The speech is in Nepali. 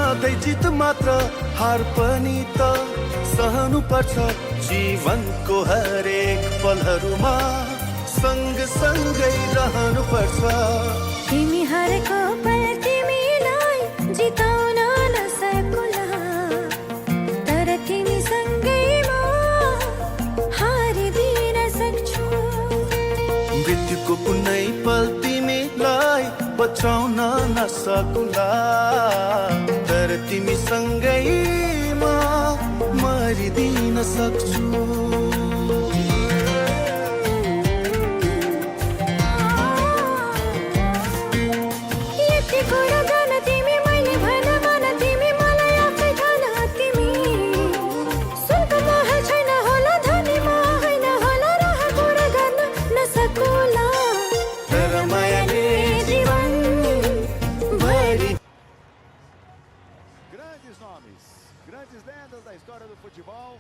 रहँदै जित मात्र हार पनि त सहनु पर्छ जीवनको हरेक पलहरूमा सँगसँगै रहनु पर्छ। तिमी हारेको पल तिमीलाई जिताउन नसकुला, तर तिमी सँगैमा हारिदिन सक्छु। मृत्युको कुनै पल तिमीलाई बचाउन नसकुला, तर तिमी सँगैमा मरिदिन सक्छु। Grandes nomes, grandes lendas da história do futebol.